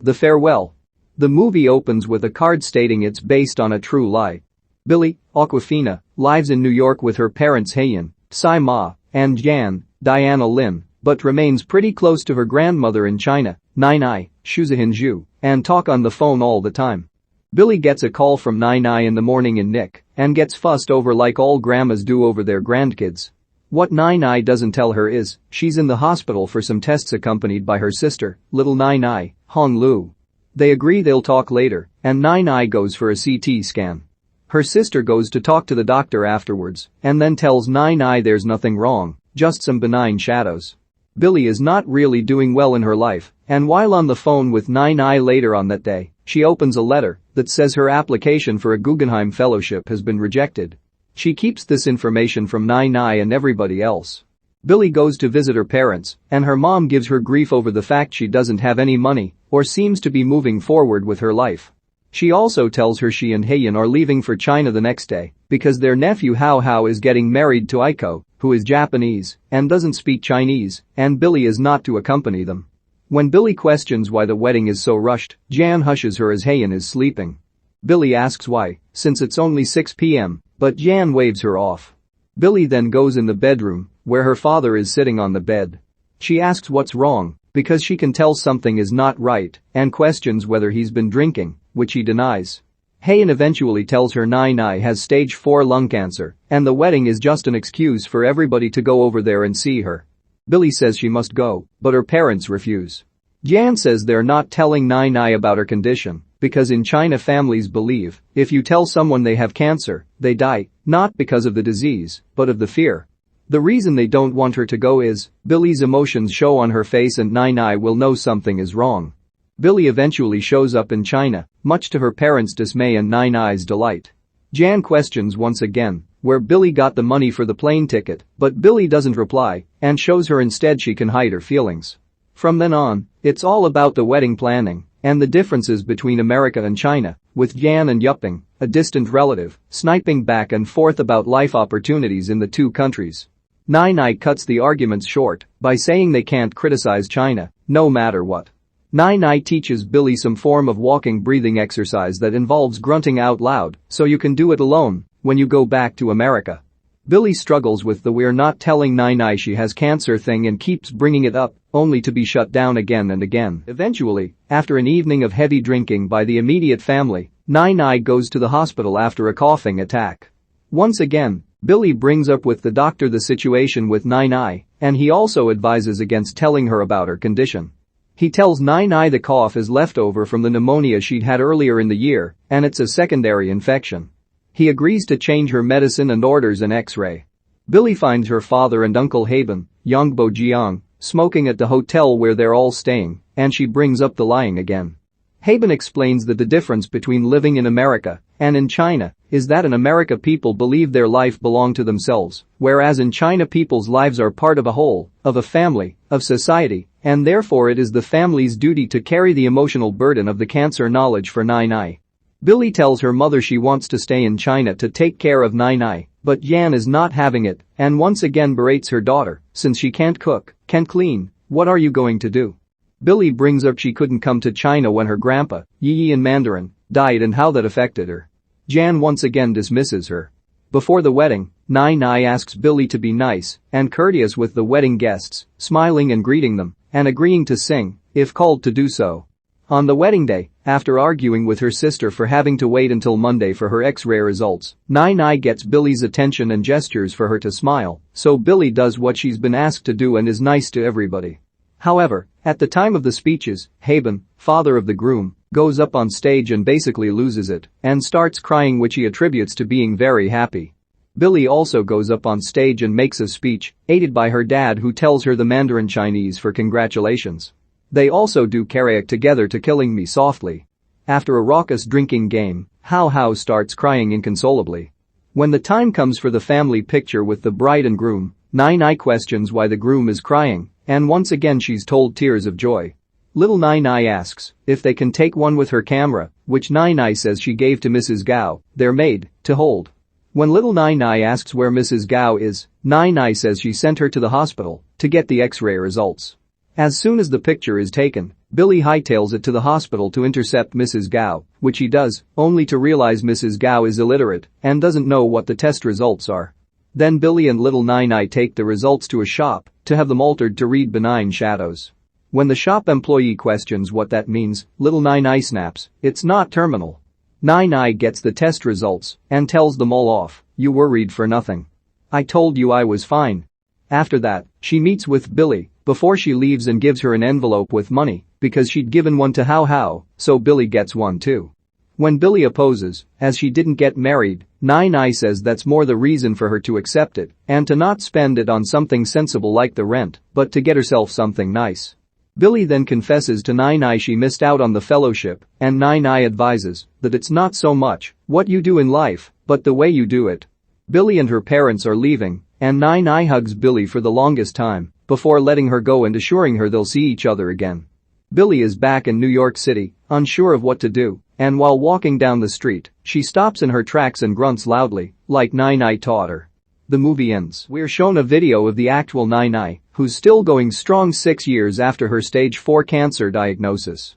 The Farewell. The movie opens with a card stating it's based on a true lie. Billy, Awkwafina, lives in New York with her parents Heian, Sai Ma, and Jan, Diana Lin, but remains pretty close to her grandmother in China, Nai, Shuzhen, and talk on the phone all the time. Billy gets a call from Nai in the morning in Nick and gets fussed over like all grandmas do over their grandkids. What Nai doesn't tell her is she's in the hospital for some tests accompanied by her sister, little Nai, Hong Lu. They agree they'll talk later, and Nai goes for a CT scan. Her sister goes to talk to the doctor afterwards and then tells Nai there's nothing wrong, just some benign shadows. Billy is not really doing well in her life, and while on the phone with Nai later on that day, she opens a letter that says her application for a Guggenheim Fellowship has been rejected. She keeps this information from Nai and everybody else. Billy goes to visit her parents, and her mom gives her grief over the fact she doesn't have any money or seems to be moving forward with her life. She also tells her she and Heian are leaving for China the next day because their nephew Hao is getting married to Aiko, who is Japanese and doesn't speak Chinese, and Billy is not to accompany them. When Billy questions why the wedding is so rushed, Jan hushes her as Heian is sleeping. Billy asks why, since it's only 6 p.m., but Jan waves her off. Billy then goes in the bedroom, where her father is sitting on the bed. She asks what's wrong, because she can tell something is not right, and questions whether he's been drinking, which he denies. Heian eventually tells her Nai has stage 4 lung cancer, and the wedding is just an excuse for everybody to go over there and see her. Billy says she must go, but her parents refuse. Jan says they're not telling Nai about her condition, because in China families believe if you tell someone they have cancer, they die, not because of the disease, but of the fear. The reason they don't want her to go is Billy's emotions show on her face and Nai will know something is wrong. Billy eventually shows up in China, much to her parents' dismay and Nai's delight. Jan questions once again where Billy got the money for the plane ticket, but Billy doesn't reply and shows her instead she can hide her feelings. From then on, it's all about the wedding planning and the differences between America and China, with Jan and Yuping, a distant relative, sniping back and forth about life opportunities in the two countries. Nai cuts the arguments short by saying they can't criticize China, no matter what. Nai teaches Billy some form of walking breathing exercise that involves grunting out loud so you can do it alone when you go back to America. Billy struggles with the "we're not telling Nai she has cancer" thing and keeps bringing it up, only to be shut down again and again. Eventually, after an evening of heavy drinking by the immediate family, Nai goes to the hospital after a coughing attack. Once again, Billy brings up with the doctor the situation with Nai, and he also advises against telling her about her condition. He tells Nai the cough is leftover from the pneumonia she'd had earlier in the year, and it's a secondary infection. He agrees to change her medicine and orders an X-ray. Billy finds her father and Uncle Haben, Yongbo Jiang, smoking at the hotel where they're all staying, and she brings up the lying again. Haben explains that the difference between living in America and in China is that in America people believe their life belongs to themselves, whereas in China people's lives are part of a whole, of a family, of society, and therefore it is the family's duty to carry the emotional burden of the cancer knowledge for Nai. Billy tells her mother she wants to stay in China to take care of Nai, but Jan is not having it and once again berates her daughter, since she can't cook, can't clean, what are you going to do? Billy brings up she couldn't come to China when her grandpa, Yi in Mandarin, died and how that affected her. Jan once again dismisses her. Before the wedding, Nai asks Billy to be nice and courteous with the wedding guests, smiling and greeting them, and agreeing to sing, if called to do so. On the wedding day, after arguing with her sister for having to wait until Monday for her X-ray results, Nai gets Billy's attention and gestures for her to smile, so Billy does what she's been asked to do and is nice to everybody. However, at the time of the speeches, Haben, father of the groom, goes up on stage and basically loses it and starts crying, which he attributes to being very happy. Billy also goes up on stage and makes a speech, aided by her dad who tells her the Mandarin Chinese for congratulations. They also do karaoke together to Killing Me Softly. After a raucous drinking game, Hao starts crying inconsolably. When the time comes for the family picture with the bride and groom, Nai questions why the groom is crying, and once again she's told tears of joy. Little Nai asks if they can take one with her camera, which Nai says she gave to Mrs. Gao, their maid, to hold. When little Nai asks where Mrs. Gao is, Nai says she sent her to the hospital to get the X-ray results. As soon as the picture is taken, Billy hightails it to the hospital to intercept Mrs. Gao, which he does, only to realize Mrs. Gao is illiterate and doesn't know what the test results are. Then Billy and little Nai take the results to a shop to have them altered to read benign shadows. When the shop employee questions what that means, little Nai snaps, "It's not terminal." Nai gets the test results and tells them all off, "You worried for nothing. I told you I was fine." After that, she meets with Billy before she leaves and gives her an envelope with money because she'd given one to Hao, so Billy gets one too. When Billy opposes, as she didn't get married, Nai says that's more the reason for her to accept it and to not spend it on something sensible like the rent, but to get herself something nice. Billy then confesses to Nai she missed out on the fellowship, and Nai advises that it's not so much what you do in life, but the way you do it. Billy and her parents are leaving, and Nai hugs Billy for the longest time before letting her go and assuring her they'll see each other again. Billy is back in New York City, unsure of what to do, and while walking down the street, she stops in her tracks and grunts loudly, like Nai taught her. The movie ends. We're shown a video of the actual Nai, who's still going strong 6 years after her stage 4 cancer diagnosis.